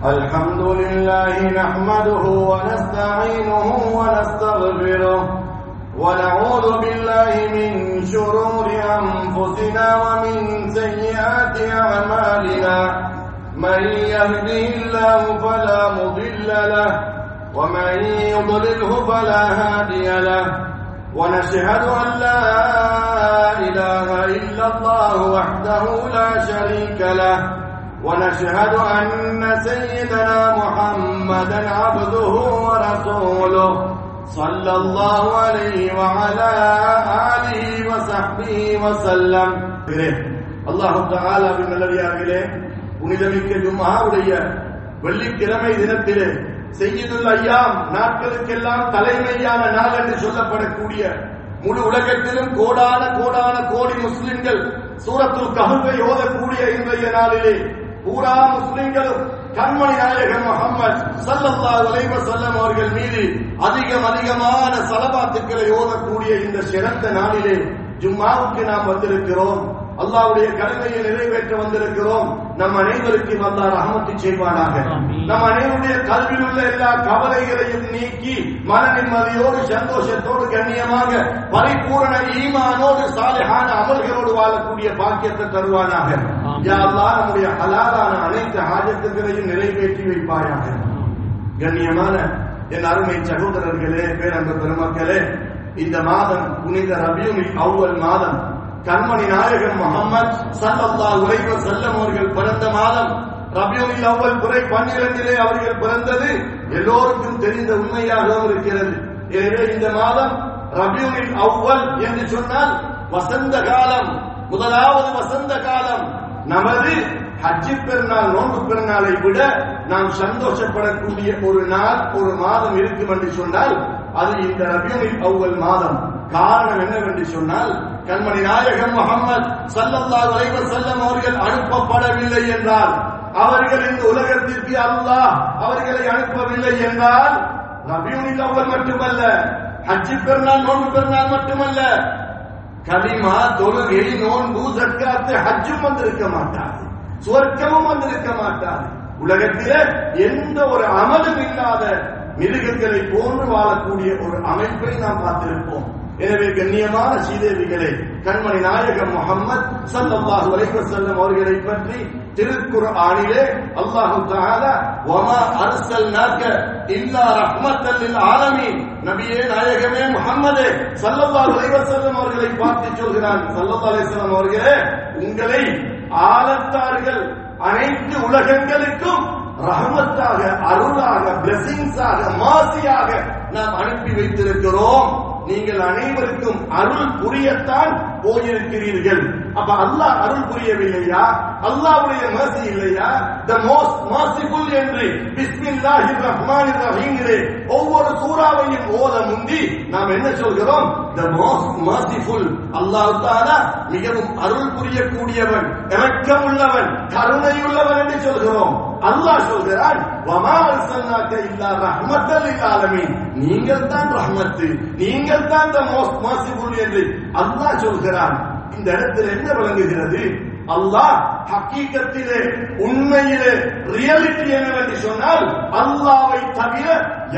الحمد لله نحمده ونستعينه ونستغفره ونعوذ بالله من شرور أنفسنا ومن سيئات أعمالنا من يهده الله فلا مضل له ومن يضلله فلا هادي له ونشهد أن لا إله إلا الله وحده لا شريك له ونشهد أن سيدنا محمدا عبده ورسوله صلى الله عليه وعلى آله وصحبه وسلم. அல்லாஹ் தஆலாவின் நல்லடியார்களே, புனிதமிக்க ஜும்ஆவுடைய வெள்ளிக்கிழமை தினத்திலே சய்யிதுல் அய்யாம், நாட்களுக்கெல்லாம் தலைமையான நாள் என்று சொல்லப்படக்கூடிய முழு உலகத்திலும் கோடான கோடான கோடி முஸ்லிம்கள் சூரத்துல் கஹ்ஃபை ஓதக்கூடிய இன்றைய நாளிலே பூரா முஸ்லிம்களும் கண்மணி நாயகம் முஹம்மது ஸல்லல்லாஹு அலைஹி வஸல்லம் அவர்கள் மீது அதிகமான ஸலவாத்துக்களை ஓதக்கூடிய இந்த சிறந்த நாளிலே ஜும்ஆவுக்கு நாம் வந்திருக்கிறோம். அல்லாஹ்வுடைய கடமையை நிறைவேற்ற வந்திருக்கிறோம். நம் அனைவருக்கும் அல்லாஹ் ரஹ்மத்து செய்வானாக. நம் அனைவருடைய கல்வியில் உள்ள எல்லா கவலைகளையும் நீக்கி மன நிம்மதியோடு சந்தோஷத்தோடு கண்ணியமாக பரிபூரண ஈமானோடு சாலிஹான அமல்களோடு வாழக்கூடிய பாக்கியத்தை தருவானாக. யா அல்லாஹ், நம்முடைய ஹலாலான அனைத்து ஹாஜத்துகளையும் நிறைவேற்றி வைப்பாயாக. கண்ணியமான என் அருமை சகோதரர்களே, பேரன்பு பெருமக்களே, இந்த மாதம் புனித ரபியுல் அவ்வல் மாதம், கண்மணி நாயகம் முஹம்மது ஸல்லல்லாஹு அலைஹி வஸல்லம் அவர்கள் பிறந்த மாதம். ரபியுல் அவ்வல் பிறை 12 அவர்கள் பிறந்தது எல்லோருக்கும் தெரிந்த உண்மையாகவும் இருக்கிறது. எனவே இந்த மாதம் ரபியுல் அவ்வல் என்று சொன்னால் வசந்த காலம், முதலாவது வசந்த காலம். நமது ஹஜ்ஜி பெருநாள், நோன்பு பெருநாளை விட நாம் சந்தோஷப்படக்கூடிய ஒரு நாள், ஒரு மாதம் இருக்கும் என்று சொன்னால் அது இந்த ரபியுல் அவ்வல் மாதம். காரணம் என்னவென்று சொன்னால், கண்மணி நாயகம் முஹம்மது ஸல்லல்லாஹு அலைஹி வஸல்லம் அவர்கள் அனுப்பப்படவில்லை என்றால், அவர்கள் இந்த உலகத்திற்கு அல்லாஹ் அவர்களை அனுப்பவில்லை என்றால், ரபியுல் அவ்வல் மட்டுமல்ல, ஹஜ்ஜி பெருநாள், நோன்பு பெருநாள் மட்டுமல்ல, கலிமா, தொழுகை, நோன்பு, ஜக்காத், ஹஜ்ஜும் வந்திருக்க மாட்டாது, சுவர்க்கமும் வந்திருக்க மாட்டாது. உலகத்திலே எந்த ஒரு அமலும் இல்லாத மிருகங்களை போன்று வாழக்கூடிய ஒரு அமைப்பை நாம் பார்த்திருப்போம். எனவே கண்ணியமான சீதேவிகளே, கண்மணி நாயகம் முஹம்மது ஸல்லல்லாஹு அலைஹி வஸல்லம் அவர்களை பற்றி திருக்குர்ஆனிலே அல்லாஹ் தஆலா வமா அர்ஸல்னாக இல்லா ரஹ்மத்தல் லில் ஆலமீன், நபியே நாயகமே முஹம்மதே ஸல்லல்லாஹு அலைஹி வஸல்லம் அவர்களை பார்த்து சொல்கிறான், ஸல்லல்லாஹு அலைஹி வஸல்லம் அவர்களே, உங்களை ஆலத்தார்கள் அனைத்து உலகங்களுக்கும் ரஹமத்தாக, அருளாக, பிளெஸிங்ஸாக, மாசியாக நாம் அனுப்பி வைத்திருக்கிறோம். நீங்கள் அனைவருக்கும் அருள் புரியத்தான் போயிருக்கிறீர்கள். அப்ப அல்லாஹ் அருள் புரியவில்லையா? அல்லாஹ்வுடைய மர்சி இல்லையா? தி மோஸ்ட் மர்சிஃபுல் என்று பிஸ்மில்லாஹிர் ரஹ்மானிர் ரஹீம் ஒவ்வொரு சூறாவையும் ஓத முந்தி நாம் என்ன சொல்கிறோம்? தி மோஸ்ட் மர்சிஃபுல், அல்லாஹ் தஆலா மிகவும் அருள் புரியக்கூடியவன், இரக்கம் உள்ளவன், கருணை உள்ளவன் என்று சொல்கிறோம். அல்லாஹ் சொல்கிறான், வமா அர்ஸல்னாக இல்லா ரஹ்மத்தல் லில் ஆலமீன், நீங்கள் தான் ரஹ்மத்து, நீங்கள் தான் தி மோஸ்ட் மர்சிஃபுல் என்று அல்லாஹ் சொல்கிறான். இந்த இடத்தில் என்ன விளங்குகிறது? அல்லாஹ் ஹக்கீகத்திலே, உண்மையிலே, ரியாலிட்டி என்னவென்று சொன்னால், அல்லாஹ்வை தவிர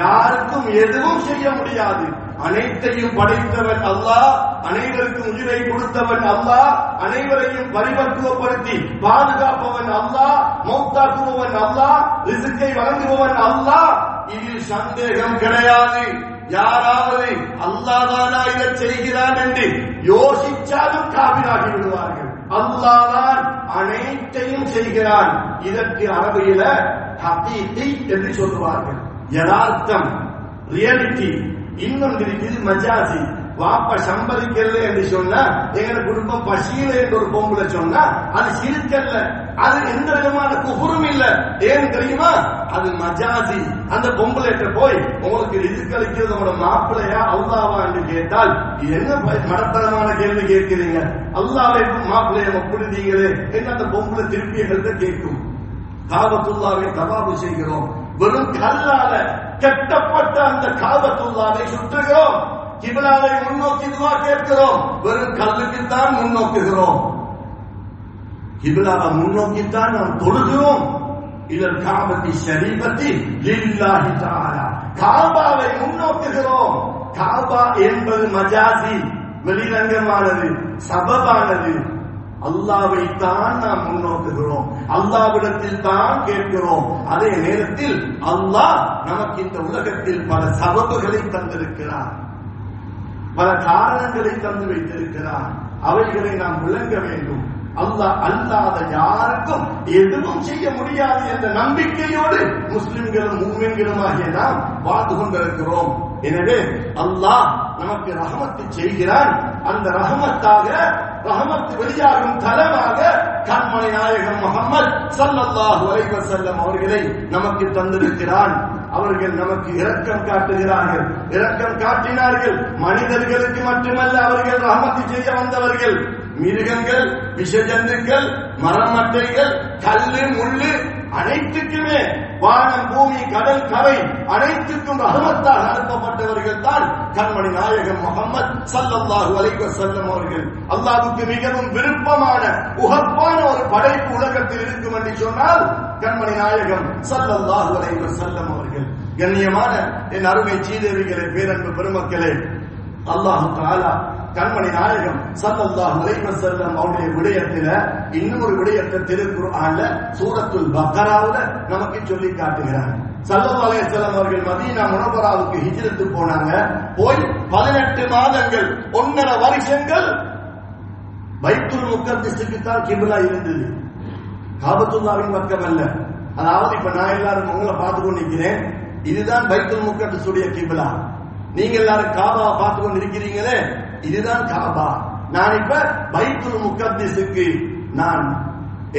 யாருக்கும் எதுவும் செய்ய முடியாது. அனைத்தையும் படைத்தவன் அல்லாஹ், அனைவருக்கும் உயிரை கொடுத்தவன் அல்லாஹ், அனைவரையும் பரிபக்குவப்படுத்தி பாதுகாப்பவன் அல்லாஹ், மௌத்தாக்குபவன் அல்லாஹ், ரிஸ்கை வழங்குபவன் அல்லாஹ். இதில் சந்தேகம் கிடையாது. யாராவது அல்லாஹ் தானா இதை செய்கிறான் என்று யோசிச்சாலும் காபிராகி விடுவார்கள். அல்லாஹ் தான் அனைத்தையும் செய்கிறான். இதற்கு அரபியில ஹகீகி என்று சொல்லுவார்கள், யதார்த்தம், ரியாலிட்டி. இன்னும் இருக்குது மஜாசி. வாப்ப சம்பதிக்கல என்று சொன்னா, எங்க குடும்பம் பசியில என்று ஒரு பொம்பளை சொன்னா அது சிறுக்கல்ல, அது எந்த விதமான குஃபுரும் இல்ல. ஏன் தெரியுமா? அது மஜாசி. அந்த பொம்பளைட்ட போய் உங்களுக்கு ரிஸ்க் அளிக்கிறது உங்களோட மாப்பிள்ளையா அல்லாவா என்று கேட்டால், என்ன மடத்தனமான கேள்வி கேட்கிறீங்க? அல்லாவை மாப்பிள்ளைய ஒப்பிடுதீங்களே என்ன அந்த பொம்பளை திருப்பி எங்கள்கிட்ட கேட்கும். காபத்துல்லாவை தவாபு செய்கிறோம், வெறும் கல்லால கட்டப்பட்ட அந்த காபத்துல்லாவை சுற்றுகிறோம், கிபிலாவை முன்னோக்கி துவா கேட்கிறோம், வெறும் கல்லுக்குத்தான் முன்னோக்குகிறோம், கிபிலாவை முன்னோக்கித்தான் நாம் தொழுகிறோம். இலல் காபத்தி ஷரீபத்தி லில்லாஹி தஆலா. காபாவை முன்னோக்குகிறோம். காபா என்பது மஜாசி, வெளிரங்கமானது, சபபானது. அல்லாஹ்வை தான் நாம் முன்னோக்குகிறோம், அல்லாஹ்விடத்தில் தான் கேட்கிறோம். அதே நேரத்தில் அல்லாஹ் நமக்கு இந்த உலகத்தில் பல சபபுகளை தந்திருக்கிறார், பல காரணங்களை தந்து வைத்திருக்கிறார். அவைகளை நாம் விளங்க வேண்டும். அல்லாஹ் அல்லாத யாருக்கும் எதுவும் செய்ய முடியாது என்ற நம்பிக்கையோடு முஸ்லிம்களும் முஃமின்களும் ஆகிய நாம் வாழ்ந்து கொண்டிருக்கிறோம். எனவே அல்லாஹ் நமக்கு ரஹமத்து செய்கிறான். அந்த ரஹமத்தாக, ரஹமத்து வெளியாகும் தலமாக கண்மணி நாயகம் முஹம்மது ஸல்லல்லாஹு அலைஹி வஸல்லம் அவர்களை நமக்கு தந்திருக்கிறான். அவர்கள் நமக்கு இரக்கம் காட்டுகிறார்கள், இரக்கம் காட்டினார்கள். மனிதர்களுக்கு மட்டுமல்ல அவர்கள் ரஹமத்து செய்ய வந்தவர்கள், மிருகங்கள், விஷஜந்துக்கள், மரமட்டைகள், கல்லு முள்ளு அனைத்துக்குமே, வானம் பூமி கடல் கரை அனைத்துக்கும் ரஹமத்தாக அனுப்பப்பட்டவர்கள் தான் கண்மணி நாயகம் முஹம்மது ஸல்லல்லாஹு அலைஹி வஸல்லம் அவர்கள். அல்லாஹ்வுக்கு மிகவும் விருப்பமான உகப்பான ஒரு படைப்பு உலகத்தில் இருக்கும் என்று சொன்னால் கண்மணி நாயகம் ஸல்லல்லாஹு அலைஹி வஸல்லம் அவர்கள். கண்ணியமான என் அருமை சீதேவிகளே, பேரன்பு பெருமக்களே, அல்லாஹ் தஆலா கண்மணி நாயகம் ஸல்லல்லாஹு அலைஹி வஸல்லம் அவருடைய விடயத்தில இன்னொரு விடயத்தை திருக்குர்ஆன்ல சூரத்துல் பக்ராவுல நமக்கு சொல்லி காட்டுகிறார். ஸல்லல்லாஹு அலைஹி வஸல்லம் அவர்கள் மதீனா முனவராவுக்கு ஹிஜ்ரத்து போனாங்க. போய் 18 மாதங்கள் 1.5 வருஷங்கள் பைத்துல் முகத்தஸுக்கு தான் கிப்லா இருந்தது, காபத்துல்லாஹ்வின் பக்கம் அல்ல. அதாவது இப்ப நான் எல்லாரும் உங்களை பார்த்து கொண்டு நிற்கிறேன், இதுதான் பைத்துல் முகத்தஸுடைய கிப்லா. நீங்க எல்லாரும் காபாவை பார்த்து கொண்டு இருக்கிறீங்களே, இதுதான் காபா. நான் இப்ப பைத்துல் முகத்தஸுக்கு நான்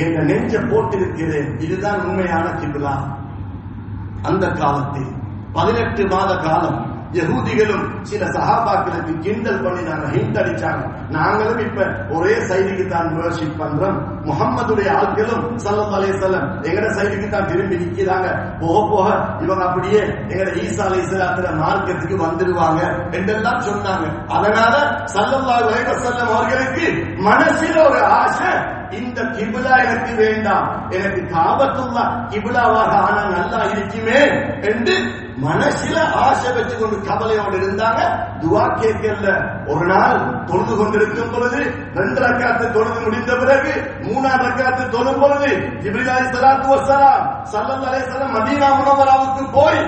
எங்க நெஞ்ச போட்டிருக்கிறேன். இதுதான் உண்மையான கிப்லா. அந்த காலத்தில் 18 மாத காலம் யகூதிகளும் சில சஹாபாக்களுக்கு கிண்டல் பண்ணினாங்க, ஹிண்ட் அடிச்சாங்க. நாங்களும் இப்ப ஒரே சைடுக்கு தான் வர்ஷிப் பண்றோம், முஹம்மதுடைய ஆட்களும் ஸல்லல்லாஹு அலைஹி வஸல்லம் எங்கட சைடுக்கு தான் திரும்பி நிக்கிறாங்க. போக போக இவங்க அப்படியே எங்கட ஈசா அலைஹிஸ்ஸலாத்துல மார்க்கத்துக்கு வந்துடுவாங்க என்றெல்லாம் சொன்னாங்க. அதனால ஸல்லல்லாஹு அலைஹி வஸல்லம் அவர்களுக்கு மனசில் ஒரு ஆசை, இந்த கிப்லா எனக்கு வேண்டாம், எனக்கு காபத்துல்லாஹ் கிப்லாவாக ஆனா நல்லா இருக்குமே என்று மனசில ஆசை வச்சு கொண்டு கவலையோடு இருந்தாங்க. துவா கேட்கல. ஒரு நாள் தொழுது கொண்டிருக்கும் பொழுது 2 ரக்காத்து தொழுது முடிந்த பிறகு 3ஆம் ரக்காத்து தொழும் பொழுது ஜிப்ரீல் அலைஹிஸ்ஸலாத்து வஸ்ஸலாம் ஸல்லல்லாஹு அலைஹி வஸல்லம் மதீனா முனவராவுக்கு போய்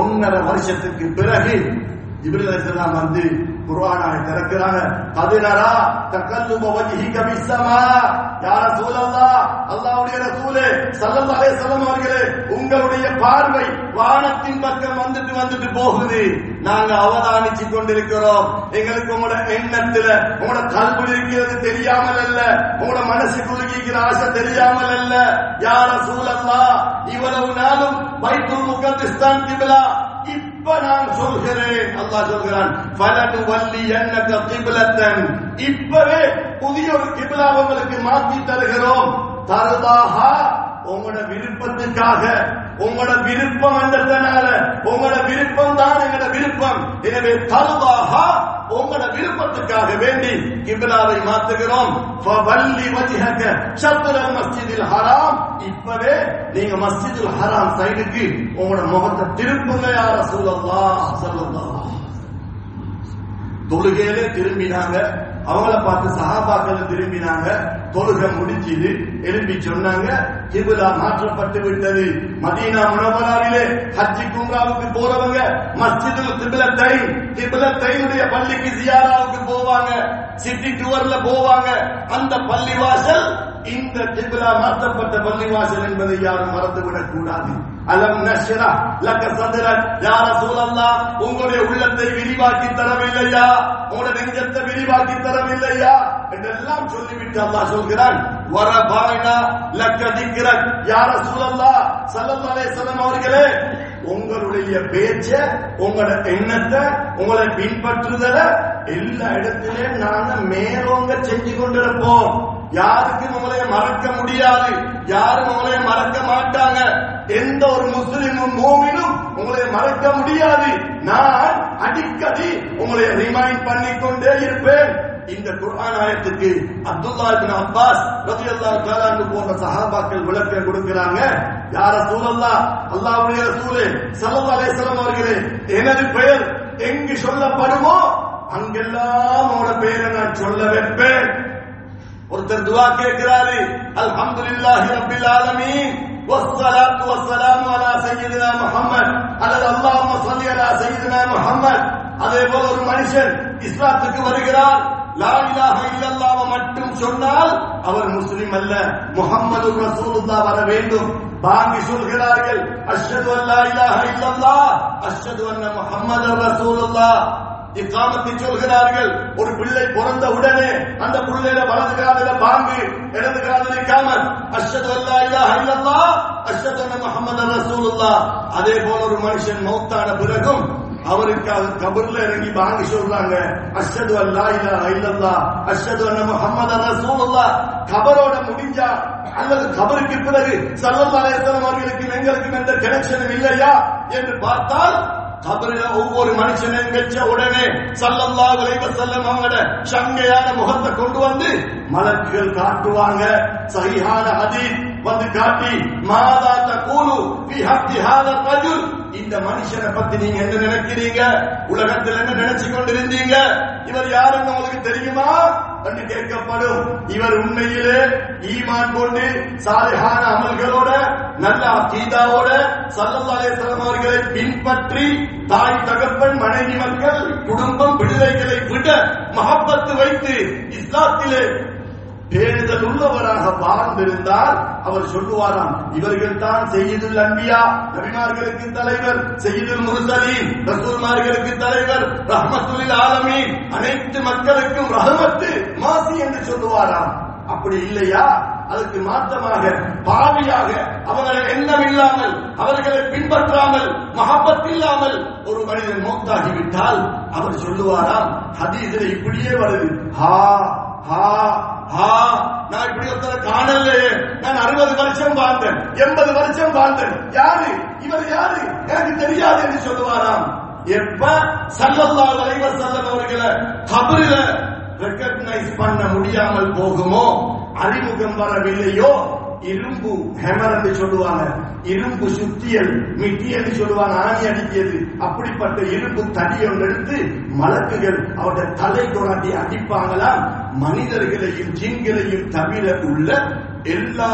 1.5 வருஷத்துக்கு பிறகு ஜிப்ரீல் அலைஹிஸ்ஸலாம் வந்து குர்ஆனை திறக்கிறாங்க. கதிரா தகல்லுப வஜ்ஹிக பிஸ்ஸமா, யா ரசூலல்லாஹ், அல்லாஹ்வுடைய ரசூலே ஸல்லல்லாஹு அலைஹி வஸல்லம் அவர்களே, உங்களுடைய பார்வை வானத்தின் பக்கம் வந்துட்டு போகுது. நாங்க அவதானிச்சு கொண்டிருக்கிறோம். எங்களுக்கு உங்களோட எண்ணத்துல உங்களோட கல்வியில் இருக்கிறது தெரியாமல் அல்ல, உங்களோட மனசுக்குள்ள இருக்கிற ஆசை தெரியாமல் அல்ல. யா ரசூலல்லாஹ், இவ்வளவு நாளும் பைத்துல் முகத்தஸ் தான் கிப்லா. இப்ப நான் சொல்கிறேன், அல்லாஹ் சொல்கிறான், ஃபலனு வல்லியன்னக கிப்லத்தன், இப்பவே புதிய ஒரு கிப்லா உங்களுக்கு மாற்றி தருகிறோம். தர்தாஹா, உங்களோட விருப்பத்துக்காக, உங்களோட விருப்பம் என்றதனால, உங்களோட விருப்பம் தான் எங்களோட விருப்பம். எனவே தர்தாஹா, உங்களோட விருப்பத்துக்காக வேண்டி கிப்லாவை மாற்றுகிறோம். ஃபவல்லி வஜ்ஹக ஷத்ரல் மஸ்ஜிதில் ஹராம், இப்பவே நீங்க மஸ்ஜிதுல் ஹராம் சைடுக்கு உங்களோட முகத்தை திருப்புங்க யா ரசூலல்லாஹ் ஸல்லல்லாஹு அலைஹி வஸல்லம். தொழுகையிலே திரும்பினாங்க. அவங்கள பார்த்து சஹாபாக்கள் திரும்பினாங்க. தொழுகை முடிஞ்சது. எழுப்பி சொன்னாங்க, கிப்லா மாற்றப்பட்டு விட்டது. மதீனா முனவராவிலே ஹஜ்ஜுக்கு உம்ராவுக்கு போறவங்க மஸ்ஜிதுல் கிப்லத்தைன், கிப்லத்தைனுடைய பள்ளிக்கு ஜியாராவுக்கு போவாங்க, சிட்டி டூர்ல போவாங்க. அந்த பள்ளிவாசல் இந்த கிப்லா மாற்றப்பட்ட பள்ளிவாசல் என்பதை யாரும் மறந்துவிடக் கூடாது. அலம் நஷ்ரா லக சத்ரக், யா ரசூலல்லாஹ், உங்களுடைய உள்ளத்தை விரிவாக்கி தரவில்லையா, உங்களுடைய நெஞ்சத்தை விரிவாக்கி தரவில்லையா என்றெல்லாம் சொல்லிவிட்டு அல்லாஹ் சொல்கிறான், வரபாய்னா லக திக்ரக், யா ரசூலல்லாஹ் ஸல்லல்லாஹு அலைஹி வஸல்லம் அவர்களே, உங்களுடைய பேச்ச, உங்களோட எண்ணத்தை, உங்களை பின்பற்றுதல எல்லா இடத்திலும் நாங்க மேலோங்க செஞ்சு கொண்டிருப்போம். யாருக்கும் உங்களை மறக்க முடியாது, யாரும் உங்களை மறக்க மாட்டாங்க. எந்த ஒரு முஸ்லிமும் மோமினும் உங்களை மறக்க முடியாது. நான் அடிக்கடி உங்களை ரிமைண்ட் பண்ணிக்கொண்டே இருப்பேன். இந்த குர்ஆன் ஆயத்துக்கு அப்துல்லாஹ் இப்னு அப்பாஸ் ரலியல்லாஹு தஆலா அன்ஹு போன்ற சஹாபாக்கள் விளக்கம் கொடுக்கிறாங்க. யா ரசூலல்லாஹ், அல்லாஹ்வுடைய ரசூலே ஸல்லல்லாஹு அலைஹி வஸல்லம் அவர்களே, எனது பெயர் எங்கு சொல்லப்படுமோ அங்கெல்லாம் உங்களோட பெயரை நான் சொல்ல வைப்பேன். ஒருத்தர் துஆ கேட்கிறாரு, அல்ஹம்துலில்லாஹி ரப்பில் ஆலமீன் வஸ்ஸலாத்து வஸ்ஸலாமு அலா சய்யிதினா முஹம்மத் அல்லது அல்லாஹும்ம ஸல்லி அலா சய்யிதினா முஹம்மத். அதே போல ஒரு மனுஷன் இஸ்லாத்துக்கு வருகிறார், லா இலாஹ இல்லல்லாஹ் மட்டும் சொன்னால் அவர் முஸ்லிம் அல்ல, முஹம்மது ரசூலுல்லாஹ் வர வேண்டும். பாங்கி சொல்கிறார்கள், அஷ்ஹது அல்லா இலாஹ இல்லல்லாஹ் அஷ்ஹது அன்ன முஹம்மதர் ரசூலுல்லாஹ். இக்காமத்தை சொல்கிறார்கள். ஒரு பிள்ளை பிறந்த உடனே அந்த பிள்ளையில வலது காதில பாங்கு, இடது காதில இக்காமத், அஷ்ஹது அல்லா இலாஹ இல்லல்லாஹ் அஷ்ஹது அன்ன முஹம்மதர் ரசூலுல்லாஹ். அதே போல ஒரு மனுஷன் மௌத்தான பிறகும் அவருக்கு கபர்ல இறங்கி பாங்கி சொல்றாங்க, அஷ்ஹது அல்லா இலாஹ இல்லல்லாஹ் அஷ்ஹது அன்ன முஹம்மதர் ரசூலுல்லாஹ். கபரோட முடிஞ்சா அல்லது கபருக்கு பிறகு ஸல்லல்லாஹு அலைஹி வஸல்லம் அவர்களுக்கு எங்களுக்கு எந்த கனெக்ஷனும் இல்லையா என்று பார்த்தால், கபரில ஒவ்வொரு மனுஷனையும் வச்ச உடனே ஸல்லல்லாஹு அலைஹி வஸல்லம் அவங்களோட சங்கையான முகத்தை கொண்டு வந்து மலக்குகள் காட்டுவாங்க. சஹீஹான ஹதீஸ் வந்து காட்டி, மாதா தகூலு ஃபீ ஹக்கி ஹாதா ரஜுல், இந்த மனுஷனை பத்தி நீங்க என்ன நினைக்கிறீங்க, உலகத்தில் என்ன நினைச்சு கொண்டிருந்தீங்க, இவர் யாருன்னு உங்களுக்கு தெரியுமா என்று கேட்கப்படும். இவர் உண்மையிலே ஈமான் கொண்டு சாலிஹான அமல்களோட நல்ல அகீதாவோட ஸல்லல்லாஹு அலைஹி வஸல்லம் அவர்களை பின்பற்றி தாய் தகப்பன் மனைவி மக்கள் குடும்பம் பிள்ளைகளை விட மஹப்பத்து வைத்து இஸ்லாத்திலே பேணுதல் உள்ளவராக வாழ்ந்திருந்தால் அவர் சொல்லுவாராம், இவர்கள் தான் சய்யிதுல் அன்பியா, நபிமார்களுக்கு தலைவர், சய்யிதுல் முர்சலீன், ரசூல்மார்களுக்கு தலைவர், ரஹ்மத்துல் ஆலமீன், அனைத்து மக்களுக்கும் ரஹமத்து மாசி என்று சொல்லுவாராம். அப்படி இல்லையா, அதுக்கு மாற்றமாக பாவியாக அவர்களை எண்ணம் இல்லாமல் அவர்களை பின்பற்றாமல் மஹப்பத் இல்லாமல் ஒரு மனிதன் மௌத்தாகிவிட்டால் அவர் சொல்லுவாராம், ஹதீஸில் இப்படியே வருது, ஹா ஹா ஹா, நான் இப்படி ஒருத்தர காணலையே, நான் 60 வருஷம் வாழ்ந்தேன், 80 வருஷம் வாழ்ந்தேன், யாரு இவர், யாரு எனக்கு தெரியாது என்று சொல்லுவாராம். எப்ப ஸல்லல்லாஹு அலைஹி வஸல்லம் அவர்களை கபரில ரெகக்னைஸ் பண்ண முடியாமல் போகுமோ, அறிமுகம் வரவில்லையோ, இரும்பு ஹேமர் என்று சொல்லுவாங்க, இரும்பு சுத்தியல் மிட்டி என்று சொல்லுவாங்க, ஆணி அடிக்கிறது, அப்படிப்பட்ட இரும்பு தடி ஒன்று எடுத்து மலக்குகள் அவருடைய தலை கொண்டாட்டி அடிப்பாங்களாம். மனிதர்களையும் ஜின்களையும் தவிர உள்ள எல்லா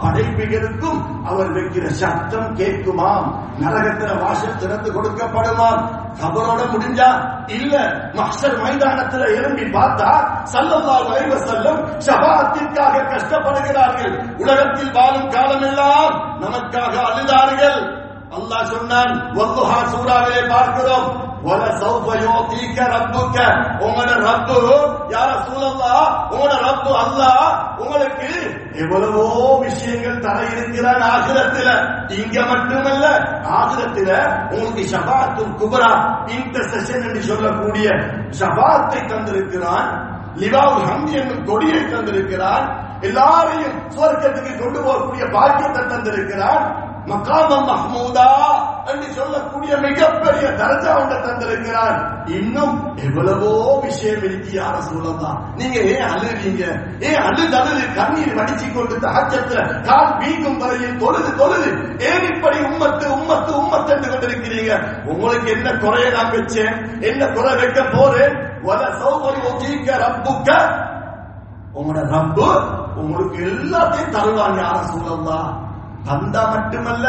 படைப்புகளுக்கும் அவர் வைக்கிற சத்தம் கேட்குமாம். நரகத்தில வாசல் திறந்து கொடுக்கப்படுமாம். கபரோட முடிஞ்சா இல்ல, மஹ்ஷர் மைதானத்தில் எழும்பி பார்த்தா ஸல்லல்லாஹு அலைஹி வஸல்லம் ஷஃபாஅத்திற்காக கஷ்டப்படுகிறார்கள். உலகத்தில் வாழும் காலமெல்லாம் நமக்காக அழுதார்கள். அல்லாஹ் சொன்னான், வல்லுஹா சூராவிலே பார்க்கிறோம், வல சௌஃப யுதீக ரப்புக, உங்களோட ரப்பு யா ரசூலல்லாஹ், உங்களோட ரப்பு அல்லாஹ் உங்களுக்கு எவ்வளவோ விஷயங்கள் தர இருக்கிறான் ஆகிரத்தில. இங்க மட்டுமல்ல, ஆகிரத்தில உங்களுக்கு ஷஃபாஅத்துல் குப்ரா, இன்டர்செஷன் என்று சொல்லக்கூடிய ஷஃபாஅத்தை தந்திருக்கிறான். லிவாவுல் ஹம்த் என்னும் கொடியை தந்திருக்கிறான். எல்லாரையும் சுவர்க்கத்துக்கு கொண்டு போகக்கூடிய பாக்கியத்தை தந்திருக்கிறான். மகாமம் மஹ்மூதா என்று சொல்லக்கூடிய மிகப்பெரிய தரஜா ஒன்றை தந்திருக்கிறான். இன்னும் எவ்வளவோ விஷயம் இருக்கு. யா ரசூலல்லாஹ், நீங்க ஏன் அழுறீங்க, ஏன் அழுது கண்ணீர் வடிச்சு கொண்டு தஹஜ்ஜத்ல கால் வீங்கும் வரையில் தொழுது ஏன் இப்படி உம்மத்து உம்மத்து உம்மத்து என்று கொண்டிருக்கிறீங்க? உங்களுக்கு என்ன குறைய நான் வச்சேன், என்ன குறை வைக்க போறேன்? வல சௌஃப யுதீக ரப்புக, உங்களோட ரப்பு உங்களுக்கு எல்லாத்தையும் தருவான். யா ரசூலல்லாஹ், தந்தா மட்டுமல்ல,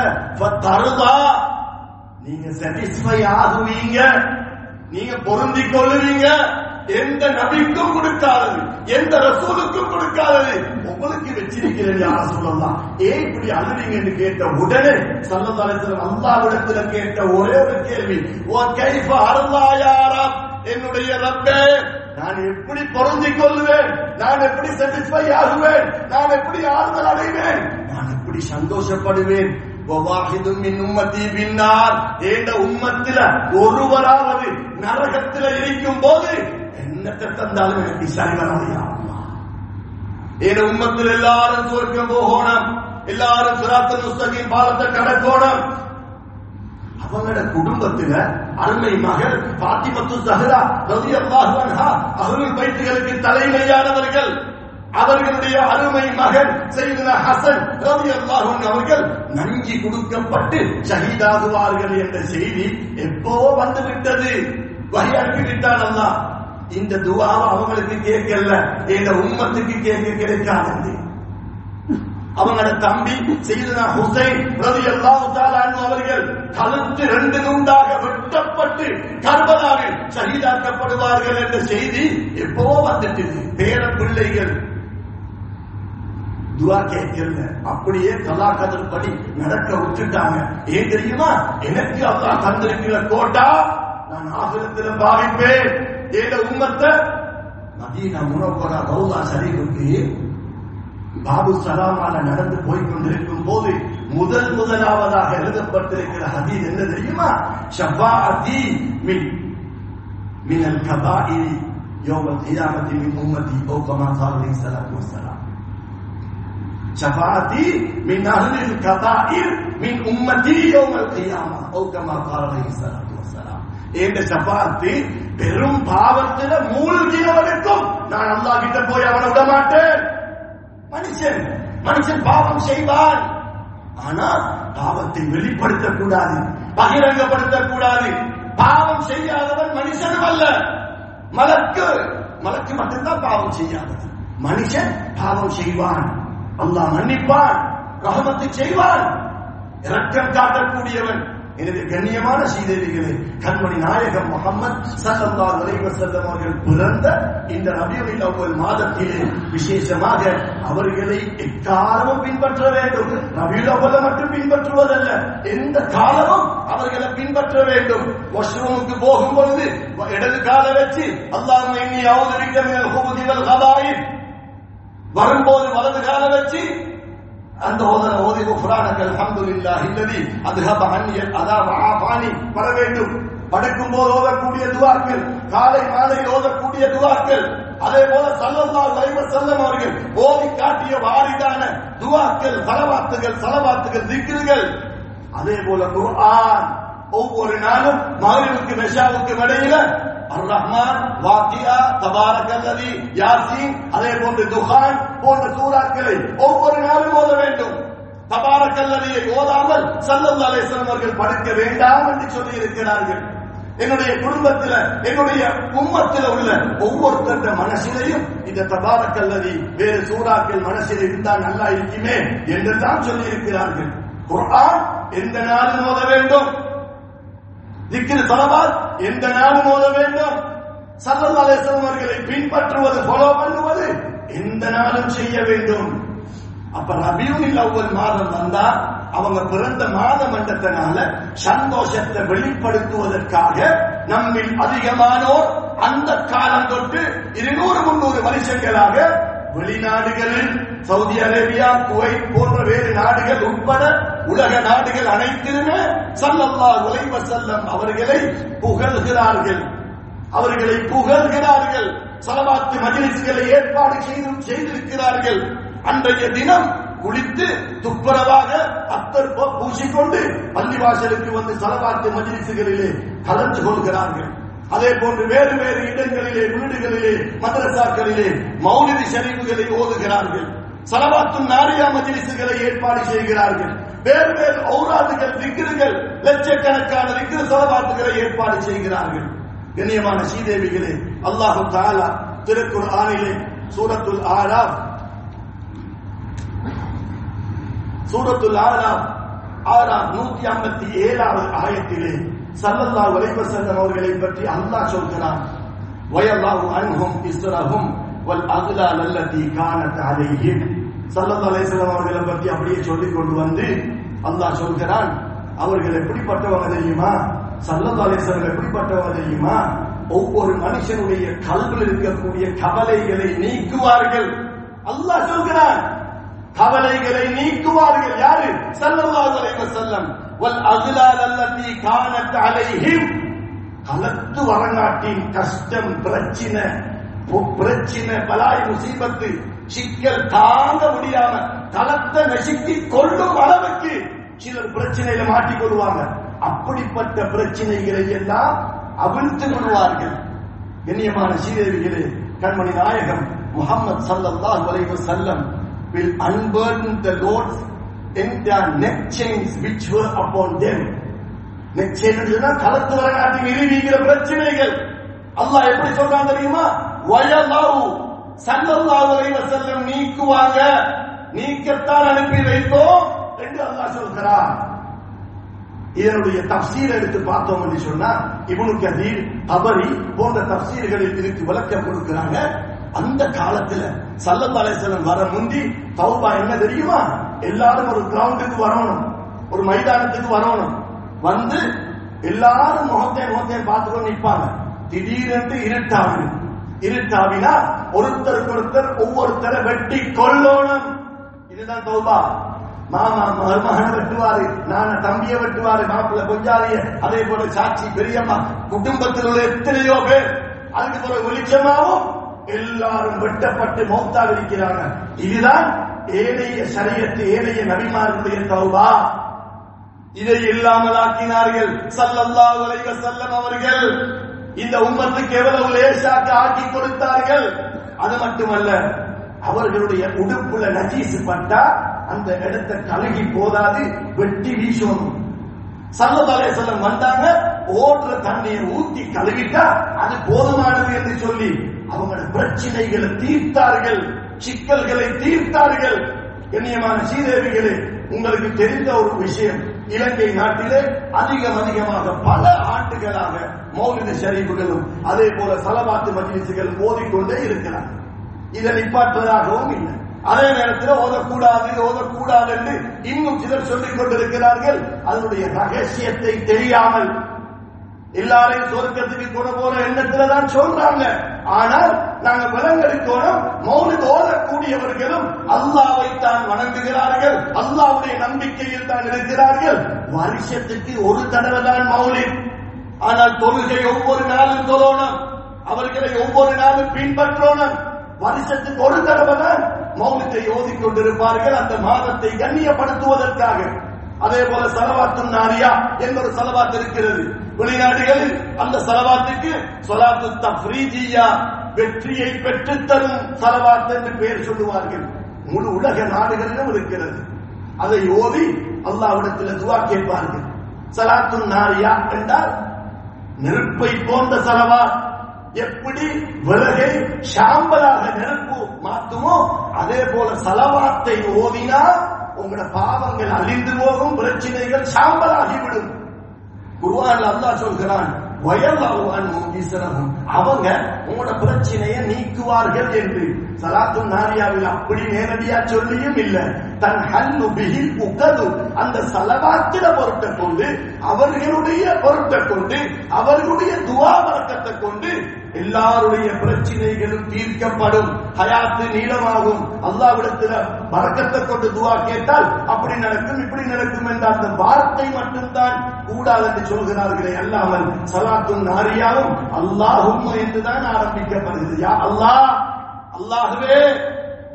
தருதா, நீங்க சாட்டிஸ்ஃபை ஆகுவீங்க, நீங்க பொருந்திக் கொள்ளுவீங்க. எந்த நபிக்கும் கொடுக்காதது, எந்த ரசூலுக்கும் கொடுக்காதது உங்களுக்கு வச்சிருக்கிறேன். யா ரசூலல்லாஹ், ஏன் இப்படி அழுவீங்கன்னு கேட்ட உடனே ஸல்லல்லாஹு அலைஹி வஸல்லம் அல்லாஹ்விடத்துல கேட்ட ஒரே ஒரு கேள்வி, வ கைஃப அர்லா யா ரப், என்னுடைய ரப்பே, நான் எப்படி பொருந்திக் கொள்ளுவேன், நான் எப்படி சாட்டிஸ்ஃபை ஆகுவேன், நான் எப்படி ஆறுதல் அடைவேன், நான் எப்படி சந்தோஷப்படுவேன்? வவாஹிதும் மின் உம்மத்தி பின்னார், ஏண்ட உம்மத்தில ஒருவராவது நரகத்தில இருக்கும் போது என்னத்தை தந்தாலும் எனக்கு சரி வராது. ஏண்ட உம்மத்தில் எல்லாரும் சொர்க்கம் போகணும், எல்லாரும் சிராத்துல் முஸ்தகீம் பாலத்தை கடக்கணும். அவங்களோட குடும்பத்துல அருமை மகள் பாத்திமத்து ஸஹ்ரா ரலியல்லாஹு அன்ஹா அஹ்லுல் பைத்துகளுக்கு தலைமையானவர்கள். அவர்களுடைய அருமை மகன் சையதுனா ஹசன் ரலியல்லாஹு அன்ஹு அவர்கள் நஞ்சி கொடுக்கப்பட்டு ஷஹீதாகுவார்கள் என்ற செய்தி எப்போ வந்துவிட்டது. வஹி அனுப்பிவிட்டான் அல்லாஹ். இந்த துஆவை அவங்களுக்கு கேட்கல, இந்த உம்மத்துக்கு கேட்க கிடைக்காது. அவங்களோட தம்பி சையதுனா ஹுசைன் ரலியல்லாஹு தஆலா அன்ஹு அவர்கள் கழுத்து 2 துண்டாக வெட்டப்பட்டு கர்பலாவில் ஷஹீதாக்கப்படுவார்கள் என்ற செய்தி எப்போ வந்துட்டு. பேர பிள்ளைகள் துஆ கேட்கல, அப்படியே கலா கதர் படி நடக்க விட்டுட்டாங்க. ஏன் தெரியுமா? எனக்கு அல்லாஹ் தந்திருக்கிற கோட்டா நான் ஆகிரத்துல பாவிப்பேன். ஏத உம்மத்தை மதீனா முனவ்வரா ரௌலா ஷரீஃபுக்கு பாபு சலாமால நடந்து போய்கொண்டிருக்கும் போது முதலாவதாக எழுதப்பட்டிருக்கிற ஹதீஸ் என்ன தெரியுமா? ஷஃபாஅத்தி மினல் கபாயிரி யௌமல் கியாமத்தி மின் உம்மத்தி ஓ கமா ஸல்லல்லாஹு அலைஹி வஸல்லம். ஷஃபாஅத்தி மின் அஹ்லில் கபாயிர் மின் உம்மத்தி யௌமல் கியாமா ஓ கமா ஸல்லல்லாஹு அலைஹி வஸல்லம். இந்த ஷஃபாஅத்தி பெரும் பாவத்தில மூழ்கினவனுக்கும் நான் அல்லாஹ் கிட்ட போய் அவனை விட மாட்டேன். மனுஷன் பாவம் செய்வான், ஆனால் பாவத்தை வெளிப்படுத்தக்கூடாது, பகிரங்கப்படுத்தக்கூடாது. பாவம் செய்யாதவன் மனுஷனும் அல்ல, மலக்கு மட்டும்தான் பாவம் செய்யாதவன். மனுஷன் பாவம் செய்வான், அல்லாஹ் மன்னிப்பான், ரஹமத்து செய்வான், இரக்கம் காட்டக்கூடியவன். எனவே கண்ணியமான சீதேவிகளே, கண்மணி நாயகம் முஹம்மது ஸல்லல்லாஹு அலைஹி வஸல்லம் அவர்கள் பிறந்த இந்த ரபியுல் அவ்வல் மாதத்திலே விசேஷமாக அவர்களை எக்காலமும் பின்பற்ற வேண்டும். ரபியுல் அவ்வலை மட்டும் பின்பற்றுவதல்ல, எந்த காலமும் அவர்களை பின்பற்ற வேண்டும். வாஷ்ரூமுக்கு போகும் பொழுது இடது காலை வச்சு அல்லாஹும்ம இன்னி அஊது பிக்க மினல் ஹுபுதி வல் கபாயிர், வரும்போது வலது காலை வச்சு அந்த ஓதி குஃப்ரானக அல்ஹம்துலில்லாஹி அல்லதி அத்ஹப அன்னி அதா வஆஃபானி வர வேண்டும். படுக்கும் போது ஓதக்கூடிய துஆக்கள், காலை மாலை ஓதக்கூடிய துஆக்கள், அதே போல ஸல்லல்லாஹு அலைஹி வஸல்லம் அவர்கள் ஓதி காட்டிய வாரிதான துஆக்கள், ஸலவாத்துகள், திக்ருகள். அதே போல குர்ஆன் ஒவ்வொரு நாளும் மக்ரிபுக்கு இஷாவுக்கு இடையில அர் ரஹ்மான், வாக்கியா, தபாரக்கல்லதி, யாசீன், அதே போன்று துஹான் போன்ற சூறாக்களை ஒவ்வொரு நாளும் ஓத வேண்டும். தபாரக்கல்லதியை ஓதாமல் ஸல்லல்லாஹு அலைஹி வஸல்லம் அவர்கள் படுக்க வேண்டாம் என்று சொல்லி இருக்கிறார்கள். என்னுடைய குடும்பத்தில், என்னுடைய உம்மத்தில் உள்ள ஒவ்வொருத்தருடைய மனசிலையும் இந்த தபாரக்கல்லதி வேறு சூறாக்கள் மனசில் இருந்தால் நல்லா இருக்குமே என்று தான் சொல்லி இருக்கிறார்கள். குர்ஆன் எந்த நாளும் ஓத வேண்டும், திக்ர் ஸலவாத் எந்த நாளும் ஓத வேண்டும். ஸல்லல்லாஹு அலைஹி வஸல்லம் அவர்களை பின்பற்றுவது, ஃபாலோ பண்ணுவது எந்த நாளும் செய்ய வேண்டும். அப்ப ரபியுல் அவ்வல் மாதம் வந்தா அவங்க பிறந்த மாதம் என்றதனால சந்தோஷத்தை வெளிப்படுத்துவதற்காக நம்மில் அதிகமானோர் அந்த காலம் தொட்டு 200-300 வருஷங்களாக வெளிநாடுகளில் சவுதி அரேபியா, குவைத் போன்ற வேறு நாடுகள் உட்பட உலக நாடுகள் அனைத்திலுமே ஸல்லல்லாஹு அலைஹி வஸல்லம் அவர்களை புகழ்கிறார்கள். ஸலவாத் மஜ்லிஸ்களை ஏற்பாடு செய்திருக்கிறார்கள். அன்றைய தினம் குளித்து துப்புரவாக அத்தர் பூசிக்கொண்டு பள்ளிவாசலுக்கு வந்து ஸலவாத் மஜ்லிஸ்களிலே கலந்து கொள்கிறார்கள். அதே போன்று வேறு வேறு இடங்களிலே, வீடுகளிலே, மதரசாக்களிலே மௌலிது ஷரீஃப்களை ஓதுகிறார்கள். ஸலவாத்து நாரியா மஜ்லிஸ்களை ஏற்பாடு செய்கிறார்கள். வேறு வேறு ஔராதுகள், திக்ருகள், லட்சக்கணக்கான திக்ர் ஸலவாத்துகளை ஏற்பாடு செய்கிறார்கள். கண்ணியமான சீதேவிகளே, அல்லாஹ் தஆலா திருக்குர்ஆனிலே சூரத்துல் ஆராஃப் 157வது ஆயத்திலே ஸல்லல்லாஹு அலைஹி வஸல்லம் அவர்களை பற்றி அல்லாஹ் சொல்கிறான். வயல்லாஹு அன்ஹும் இஸ்ரஹும் வல் அக்லால் அல்லதி கானத் அலைஹிம். ஸல்லல்லாஹு அலைஹி வஸல்லம் அவர்களை பற்றி அப்படியே சொல்லிக் கொண்டு வந்து அல்லாஹ் சொல்கிறான், அவர்கள் எப்படிப்பட்டவங்க தெரியுமா? ஸல்லல்லாஹு அலைஹி வஸல்லம் எப்படிப்பட்டவங்க தெரியுமா? ஒவ்வொரு மனுஷனுடைய கல்வியில் இருக்கக்கூடிய கவலைகளை நீக்குவார்கள். அல்லாஹ் சொல்கிறான், கவலைகளை நீக்குவார்கள். யாரு? ஸல்லல்லாஹு அலைஹி வஸல்லம். வல் அக்லால் அல்லதி கானத் அலைஹிம். கலத்து வரநாட்டின் கஷ்டம், பிரச்சனை, பலாய், முசீபத்து, சிக்கல் தாங்க முடியாம தளத்தை நசுக்கி கொள்ளும் அளவுக்கு சிலர் பிரச்சனையில மாட்டிக் கொள்வாங்க. அப்படிப்பட்ட பிரச்சனைகளை எல்லாம் அவிழ்த்து விடுவார்கள். கண்ணியமான சீதேவிகளே, கண்மணி நாயகம் முஹம்மது ஸல்லல்லாஹு அலைஹி வஸல்லம் will unburden the Lord's entire neck chains which were upon them. neck chain என்றா கலத்து வரலாற்றின் நிரூபிக்கிற பிரச்சனைகள். அல்லாஹ் எப்படி சொல்றான் தெரியுமா? வயல்லாஹு ஸல்லல்லாஹு அலைஹி வஸல்லம் நீக்குவாங்க, நீக்கத்தான் அனுப்பி வைத்தோம் என்று அல்லாஹ் சொல்கிறான். இதனுடைய தஃப்சீர் எடுத்து பார்த்தோம் என்று சொன்னா இப்னு கதீர், தபரி போன்ற தஃப்சீர்களில் இதுக்கு விளக்கம் கொடுக்கிறாங்க. அந்த காலத்துல ஸல்லல்லாஹு அலைஹி வஸல்லம் வர முந்தி தௌபா என்ன தெரியுமா? எல்லாரும் ஒரு கிரவுண்டுக்கு வரணும், ஒரு மைதானத்துக்கு வரணும். வந்து எல்லாரும் முகத்தை பார்த்துக்கொண்டு நிற்பாங்க. திடீரென்று இருட்டாவினா ஒருத்தருக்கு ஒருத்தர் ஒவ்வொருத்தரை வெட்டி கொள்ளணும். இதுதான் தௌபா. மாமா மருமகனை வெட்டுவாரு, நான தம்பியை வெட்டுவாரு, மாப்பிள்ள கொஞ்சாரிய, அதே போல சாட்சி பெரியம்மா, குடும்பத்தில் உள்ள எத்தனையோ பேர். அதுக்கு போல வெளிச்சமாவும் எல்லாரும் வெட்டப்பட்டு மௌத்தாக இருக்கிறாங்க. இதுதான் ஏனைய ஷரியத்து, ஏனைய நபிமார்களுடைய தௌபா. இதை இல்லாமல் ஆக்கினார்கள் ஸல்லல்லாஹு அலைஹி வஸல்லம் அவர்கள். இந்த உம்மத்துக்கு எவ்வளவு லேசாக ஆக்கி கொடுத்தார்கள். அது மட்டுமல்ல, அவர்களுடைய உடுப்புல நஜீஸ் பட்டா அந்த இடத்தை கழுகி போதாது, வெட்டி வீசணும். ஸல்லல்லாஹு அலைஹி வஸல்லம் வந்தாங்க, ஓடுற தண்ணியை ஊத்தி கழுவிட்டா அது போதுமானது என்று சொல்லி அவங்களோட பிரச்சனைகளை தீர்த்தார்கள், சிக்கல்களை தீர்த்தார்கள். கண்ணியமான சீதேவிகளே, உங்களுக்கு தெரிந்த ஒரு விஷயம், இலங்கை நாட்டிலே அதிகமாக பல ஆண்டுகளாக மௌலிது ஷரீஃப்களும் அதே போல ஸலவாத்து மஜ்லிஸ்கள் ஓதிக்கொண்டே இருக்கிறார். இதை நிப்பாற்றுவதாகவும் இல்லை. அதே நேரத்தில் ஓதக்கூடாது என்று இன்னும் சிலர் சொல்லிக் கொண்டிருக்கிறார்கள். அதனுடைய ரகசியத்தை தெரியாமல் எல்லாரையும் சொர்க்கத்துக்கு கொண்டு போற எண்ணத்துல தான் சொல்றாங்க. ஆனால் நாங்க விலங்கெடுக்கணும், மௌலித் ஓதக்கூடியவர்களும் அல்லாஹ்வை தான் வணங்குகிறார்கள், அல்லாஹ்வுடைய நம்பிக்கையில் தான் இருக்கிறார்கள். வருஷத்துக்கு ஒரு தடவை தான் மௌலித். ஆனால் தொழுகை ஒவ்வொரு நாளும் தொழணும், அவர்களை ஒவ்வொரு நாளும் பின்பற்றணும். வருஷத்துக்கு ஒரு தடவை தான் மௌலித்தை ஓதிக் கொண்டிருப்பார்கள், அந்த மாதத்தை கண்ணியப்படுத்துவதற்காக. அதே போல ஸலவாத்துன் நாரியா என்ற ஒரு ஸலவாத் இருக்கிறது. வெளிநாடுகளில் அந்த ஸலவாத்துக்கு ஸலாத்து தஃப்ரீஜியா, வெற்றியை பெற்றுத்தரும் ஸலவாத் என்று பெயர் சொல்லுவார்கள். முழு உலக நாடுகளிலும் இருக்கிறது. அதை ஓதி அல்லாஹ்விடத்தில் துஆ கேட்பார்கள். ஸலாத்துன் நாரியா என்றால் நெருப்பை போன்ற ஸலவாத். எப்படி விறகை சாம்பலாக நெருப்பு மாற்றுமோ அதே போல ஸலவாத்தை ஓதினா உங்களோட பாவங்கள் அழிந்து போகும், பிரச்சனைகள் சாம்பலாகிவிடும். குர்ஆன்ல அல்லாஹ் சொல்கிறான், வயல்லாஹு அன்ஹும் இஸ்ரஹும், அவங்க உங்களோட பிரச்சனையை நீக்குவார்கள் என்று. ஸலாத்துன் நாரியாவில் அப்படி நேரடியா சொல்லியும் இல்ல. தன் ஹல்லு பிஹில் உகது, அந்த ஸலவாத்தில பொருட்டை கொண்டு, அவர்களுடைய பொருட்டை கொண்டு, அவர்களுடைய துஆ பரக்கத்தை கொண்டு எல்லாருடைய பிரச்சனைகளும் தீர்க்கப்படும், ஹயாத்து நீளமாகும். அல்லாஹ்விடத்தில் பரக்கத்தை கொண்டு துஆ கேட்டால் அப்படி நடக்கும் இப்படி நடக்கும் என்ற அந்த வார்த்தை மட்டும்தான் கூடாது என்று சொல்கிறார்களே அல்லாமல் ஸலாத்துன் நாரியாவும் அல்லாஹும்ம என்றுதான் ஆரம்பிக்கப்படுகிறது. யா அல்லாஹ், அல்லாஹ்வே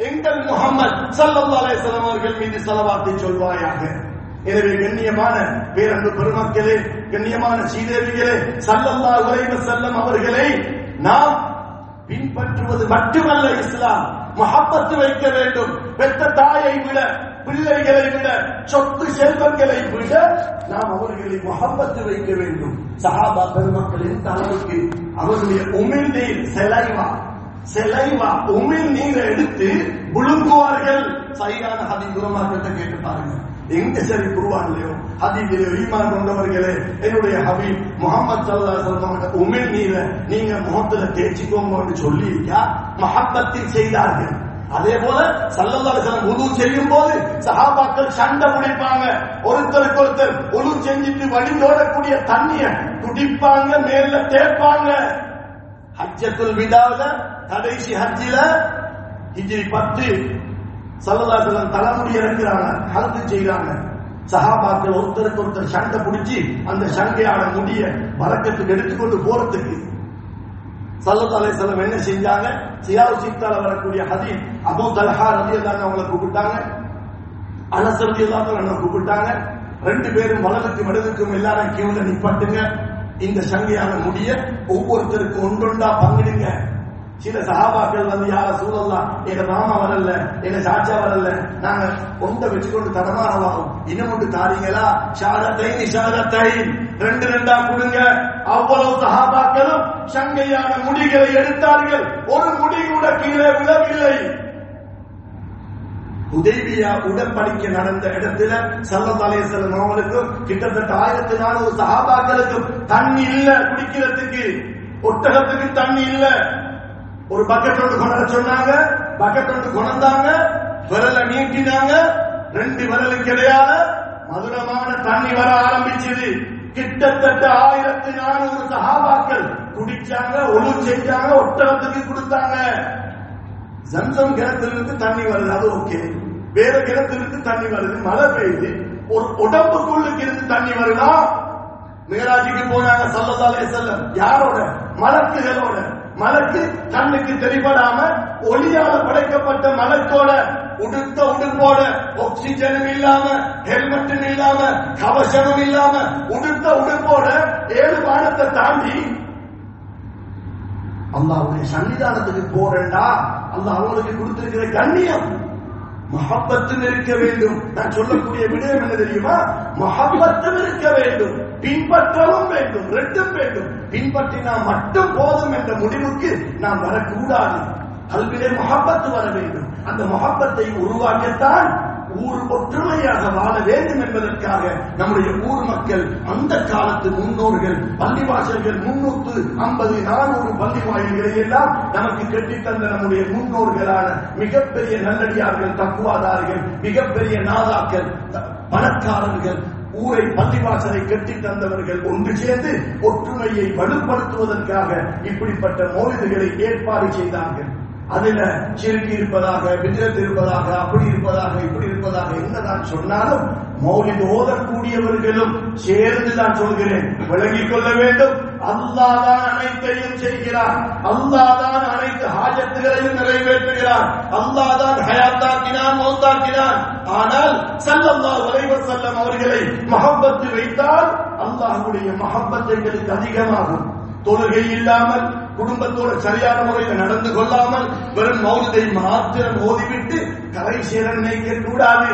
எங்கள் முஹம்மது ஸல்லல்லாஹு அலைஹி வஸல்லம் அவர்கள் மீது ஸலவாத்தை சொல்வாயாக. எனவே கண்ணியமான பேரன்பு பெருமக்களே, கண்ணியமான சீதேவிகளே, ஸல்லல்லாஹு அலைஹி வஸல்லம் அவர்களை நாம் பின்பற்றுவது மட்டுமல்ல இஸ்லாம், முஹப்பத் வைக்க வேண்டும். பெற்ற தாயை விட, பிள்ளைகளை விட, சொத்து செல்வங்களை விட நாம் அவர்களை முஹப்பத் வைக்க வேண்டும். சஹாபா பெருமக்களின் அளவுக்கு அவர்களுடைய உமிழ் நீர் செலைவா உமிழ் நீரை எடுத்து விழுங்குவார்கள். சரியான ஹதீஸ் உலமாக்களை கேட்டு பாருங்க. எங்க சரி குர்ஆன்லயோ ஹதீஸிலோ ஈமான் கொண்டவர்களே, என்னுடைய ஹபீப் முஹம்மது ஸல்லல்லாஹு அலைஹி வஸல்லம் உமிழ் நீரை நீங்க முகத்துல தேய்ச்சிக்கோங்கன்னு சொல்லியிருக்கா, மஹப்பத்தில் செய்தார்கள். அதே போல ஸல்லல்லாஹு அலைஹி வஸல்லம் வுது செய்யும் போது சஹாபாக்கள் சண்டை பிடிப்பாங்க, ஒருத்தருக்கு ஒருத்தர் வுது செஞ்சுட்டு வடிந்தோடக்கூடிய தண்ணிய குடிப்பாங்க, மேல தேய்ப்பாங்க. ஹஜ்ஜத்துல் விதால கடைசி ஹஜ்ஜில ஹிஜ்ரி 10 ஸல்லல்லாஹு அலைஹி வஸல்லம் தலைமுடி இறக்குறாங்க, ஹல்கு செய்றாங்க. சஹாபாக்கள் ஒருத்தருக்கு ஒருத்தர் சண்டை பிடிச்சி அந்த சண்டையான முடிய பரக்கத்துக்கு எடுத்துக்கொண்டு போறதுக்கு ஸல்லல்லாஹு அலைஹி வஸல்லம் என்ன செஞ்சாங்க? சியாவு சித்தால வரக்கூடிய ஹதீஸ், அபூ தல்ஹா ரலியல்லாஹு அன்ஹு அவங்களை கூப்பிட்டாங்க, அனஸ் ரலியல்லாஹு அன்ஹு கூப்பிட்டாங்க. ரெண்டு பேரும் வலதுக்கும் இடதுக்கும் எல்லாரும் கியூல நிப்பாட்டுங்க. இந்த சங்கையான முடிய ஒவ்வொருத்தருக்கும் ஒன்றொண்டா பங்கிடுங்க. சில சஹாபாக்கள் வந்து யார சூழல்லாம் எங்க மாமா வரல, எங்க சாச்சா வரல, நாங்க ஒன்றை வச்சுக்கொண்டு தடமாறவாகும். இன்னும் ஒன்று தாரீங்களா? ஷாரத்தை ரெண்டு ரெண்டா கொடுங்க. அவ்வளவு சஹாபாக்களும் சங்கையான முடிகளை எடுத்தார்கள். ஒரு முடி கூட கீழே விழவில்லை. ஹுதைபியா உடன்படிக்கை நடந்த இடத்துல ஸல்லல்லாஹு அலைஹி வஸல்லம் அவர்களுக்கும் கிட்டத்தட்ட 1400 சஹாபாக்களுக்கும் தண்ணி இல்ல குடிக்கிறதுக்கு, ஒட்டகத்துக்கு தண்ணி இல்ல. ஒரு பக்கெட் ஒன்று கொண்டு சொன்னாங்க, பக்கெட் ஒன்று கொண்டாங்க, விரல நீட்டினாங்க, 2 விரலுக்கு இடையால மதுரமான தண்ணி வர ஆரம்பிச்சது. கிட்டத்தட்ட 1400 சஹாபாக்கள் குடிச்சாங்க, ஒழு செஞ்சாங்க, ஒட்டகத்துக்கு கொடுத்தாங்க. ஜம்சம் கிணத்திலிருந்து தண்ணி வருது, அது ஓகே. வேற கிணத்திலிருந்து தண்ணி வருது, மழை பெய்யுது, ஒரு உடம்புக்குள்ளுக்கு இருந்து தண்ணி வருதா? மேராஜுக்கு போனாங்க ஸல்லல்லாஹு அலைஹி வஸல்லம். யாரோட? மலக்குகளோட. மலக்கு கண்ணுக்கு தெளிபடாம ஒளியால படைக்கப்பட்ட மலக்கோட, உடுத்த உடுப்போட, ஆக்சிஜனும் இல்லாம, ஹெல்மெட்டும் இல்லாம, கவசமும் இல்லாம, உடுத்த உடுப்போட 7 வானத்தை தாண்டி அல்லாஹ்வுடைய சன்னிதானத்துக்கு போறேன்டா. அல்லாஹ் அவங்களுக்கு கொடுத்திருக்கிற கண்ணியம். மஹப்பத்தும் இருக்க வேண்டும். நான் சொல்லக்கூடிய விடயம் என்ன தெரியுமா? மஹப்பத்தும் இருக்க வேண்டும், பின்பற்றவும் வேண்டும், ரெண்டும் வேண்டும். பின்பற்றினா மட்டும் போதும் என்ற முடிவுக்கு நாம் வரக்கூடாது. கல்விலே மஹப்பத்து வர வேண்டும். அந்த மஹப்பத்தை உருவாக்கத்தான் ஊர் ஒற்றுமையாக வாழ வேண்டும் என்பதற்காக நம்முடைய ஊர் மக்கள், அந்த காலத்து முன்னோர்கள், பள்ளிவாசல்கள் 350 400 பள்ளி வாயில்களை எல்லாம் நமக்கு கட்டித்தந்த நம்முடைய முன்னோர்களான மிகப்பெரிய நல்லடியார்கள், தக்குவாதார்கள், மிகப்பெரிய நாதாக்கள், பணக்காரர்கள், ஊரை பள்ளிவாசலை கட்டி தந்தவர்கள் ஒன்று சேர்ந்து ஒற்றுமையை வலுப்படுத்துவதற்காக இப்படிப்பட்ட மௌலிதுகளை ஏற்பாடு செய்தார்கள். அதுல சிறுக்கு இருப்பதாக, பிஜத் இருப்பதாக, அப்படி இருப்பதாக, இப்படி இருப்பதாக என்னதான் சொன்னாலும் மௌலிது ஓதக்கூடியவர்களும் சேர்ந்துதான் சொல்கிறேன், விளங்கிக் கொள்ள வேண்டும். அல்லாஹ் தான் அனைத்தையும் செய்கிறார். அல்லாஹ் தான் அனைத்து ஹாஜத்துகளையும் நிறைவேற்றுகிறார். அல்லாஹ் தான் ஹயாத்தாக்கினான், மௌத்தாக்கினான். ஆனால் ஸல்லல்லாஹு அலைஹி வஸல்லம் அவர்களை மஹப்பத்து வைத்தால் அல்லாஹ்வுடைய மஹப்பத் எங்களுக்கு அதிகமாகும். தொழுகை இல்லாமல், குடும்பத்தோடு சரியான முறையில் நடந்து கொள்ளாமல், வெறும் மௌலிதை மாத்திரம் ஓதிவிட்டு கரை சேர நினைக்க கூடாது.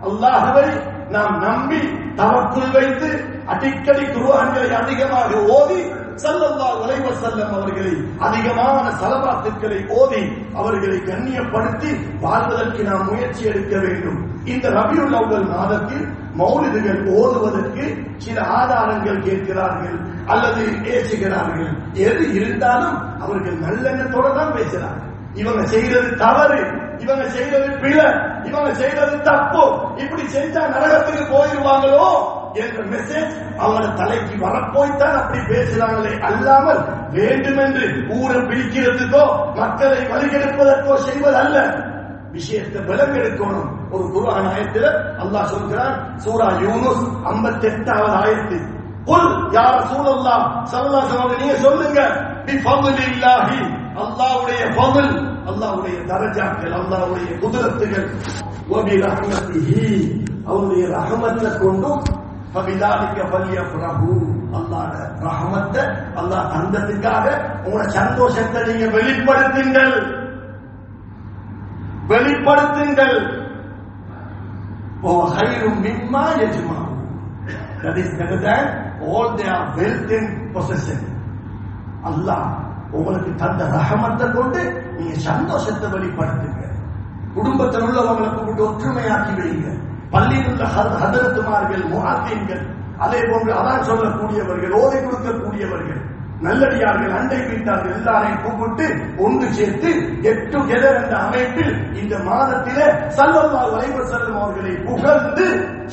அல்லாஹ்வை நாம் நம்பி தவக்குள் வைத்து அடிக்கடி குர்ஆன்களை அதிகமாக ஓதி ஸல்லல்லாஹு அலைஹி வஸல்லம் அவர்களை அதிகமான ஸலவாத்துக்களை ஓதி அவர்களை கண்ணியப்படுத்தி வாழ்வதற்கு நாம் முயற்சி எடுக்க வேண்டும். இந்த ரபியுல் அவ்வல் மாதத்தில் மௌலிதுகள் ஓதுவதற்கு சில ஆதாரங்கள் கேட்கிறார்கள் அல்லது ஏசுகிறார்கள். எது இருந்தாலும் அவர்கள் நல்லெண்ணத்தோட தான் பேசுறாங்க. இவங்க செய்யறது தவறு, இவங்க செய்யறது பிழை, இவங்க செய்யறது தப்பு, இப்படி செஞ்சா நரகத்துக்கு போயிருவாங்களோ என்ற மெசேஜ் அவங்கள தலைக்கு வரப்போய்த்தான் அப்படி பேசுறாங்களே அல்லாமல் வேண்டுமென்று ஊரை பிடிக்கிறதுக்கோ மக்களை வழிகெடுப்பதற்கோ செய்வதல்ல. விஷயத்தை விலங்கெடுக்கணும். ஒரு குர்ஆன் ஆயத்தில் அல்லாஹ் சொல்கிறான், சூரா யூனுஸ் 58வது ஆயத்து, குல் யா ரசூலல்லாஹ் ஸல்லல்லாஹு அலைஹி வஸல்லம் நீங்க சொல்லுங்க, பிஃபضலில்லாஹி அல்லாஹ்வுடைய ஃபضல், அல்லாஹ்வுடைய தரஜாக்கள், அல்லாஹ்வுடைய குதிரத்துகள், வபி ரஹ்மத்திஹி அவருடைய ரஹமத்தை கொண்டும், ஃபபிதாலிக ஃபல்யஃப்ரஹு அல்லாஹ்வுடைய ரஹமத்தை அல்லாஹ் தந்ததுக்காக உங்களோட சந்தோஷத்தை நீங்க வெளிப்படுத்துங்கள், வெளிப்படுத்துங்கள். وَخَيْرٌ مِمَّا يَجْمَعُونَ, that is better than all their wealth and possession. அல்லாஹ் உங்களுக்கு தந்த ரஹமத்தை கொண்டு நீங்க சந்தோஷத்தை வெளிப்படுத்துங்க. குடும்பத்தில் உள்ளவங்களை கூப்பிட்டு ஒற்றுமையாக்கி வைங்க. பள்ளியில் உள்ள ஹதரத்துமார்கள், முஅத்தின்கள், அதே போன்று அதான் சொல்லக்கூடியவர்கள், ஓதை கொடுக்கக்கூடியவர்கள், நல்லடியார்கள், அண்டை வீட்டார்கள் எல்லாரையும் கூப்பிட்டு ஒன்று சேர்த்து கெட் டுகெதர் என்ற அமைப்பில் இந்த மாதத்திலே ஸல்லல்லாஹு அலைஹி வஸல்லம் அவர்களை புகழ்ந்து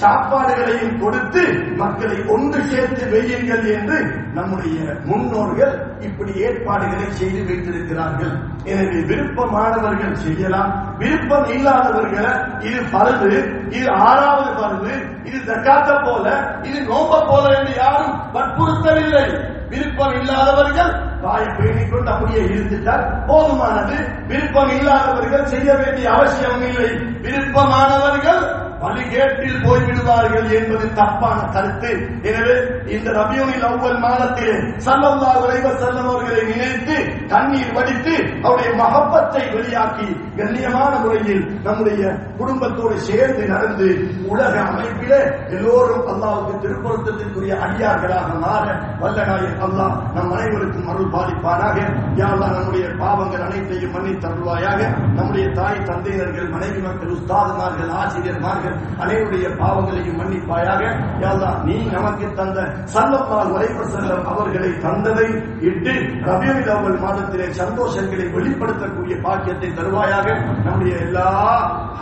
சாப்பாடுகளையும் கொடுத்து மக்களை ஒன்று சேர்த்து வையுங்கள் என்று நம்முடைய முன்னோர்கள் இப்படி ஏற்பாடுகளை செய்து வைத்திருக்கிறார்கள். எனவே விருப்பமானவர்கள் செய்யலாம், விருப்பம் இல்லாதவர்களை இது பருது, இது 6வது பருது, இது ஜகாத்த போல, இது நோம்ப போல என்று யாரும் வற்புறுத்தவில்லை. விருப்பம் இல்லாதவர்கள் வாயை பேணிக் கொண்டு அப்படியே இருந்துட்டால் போதுமானது. விருப்பம் இல்லாதவர்கள் செய்ய வேண்டிய அவசியம் இல்லை. விருப்பமானவர்கள் வழிகேட்டில் போய்விடுவார்கள் என்பது தப்பான கருத்து. எனவே இந்த ரபியுல் அவ்வல் மாதத்திலே ஸல்லல்லாஹு அலைஹி வஸல்லம் அவர்களை நினைத்து கண்ணீர் வடித்து அவருடைய மஹப்பத்தை வெளியாக்கி கண்ணியமான முறையில் நம்முடைய குடும்பத்தோடு சேர்ந்து நடந்து உலக அமைப்பிலே எல்லோரும் அல்லாஹ்வுக்கு திருப்பொருத்தத்திற்குரிய அடியார்களாக மாற வல்லநாயகன் அல்லாஹ் நம் அனைவருக்கும் அருள் பாலிப்பானாக. யா அல்லாஹ் நம்முடைய பாவங்கள் அனைத்தையும் மன்னித்தருள்வாயாக. நம்முடைய தாய் தந்தையர்கள், மனைவி மக்கள், உஸ்தாதுமார்கள், ஆசிரியர்மார்கள் அனைவருடைய பாவங்களையும் மன்னிப்பாயாக. யா அல்லாஹ் நீ நமக்கு தந்த ஸல்லல்லாஹு அலைஹி வஸல்லம் அவர்களை தந்ததை இட்டு ரபியுல் அவ்வல் மாதத்திலே சந்தோஷங்களை வெளிப்படுத்தக்கூடிய பாக்கியத்தை தருவாயாக. நம்முடைய எல்லா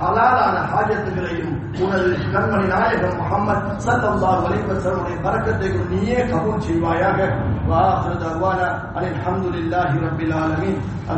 ஹலாலான ஹாஜத்துகளையும் உனது கண்மணி நாயகம் முஹம்மது ஸல்லல்லாஹு அலைஹி வஸல்லம் பரக்கத்தை நீயே கபூல் செய்வாயாக. வா ஆகிரு தஅவானா அல்ஹம்துலில்லாஹி ரப்பில் ஆலமீன்.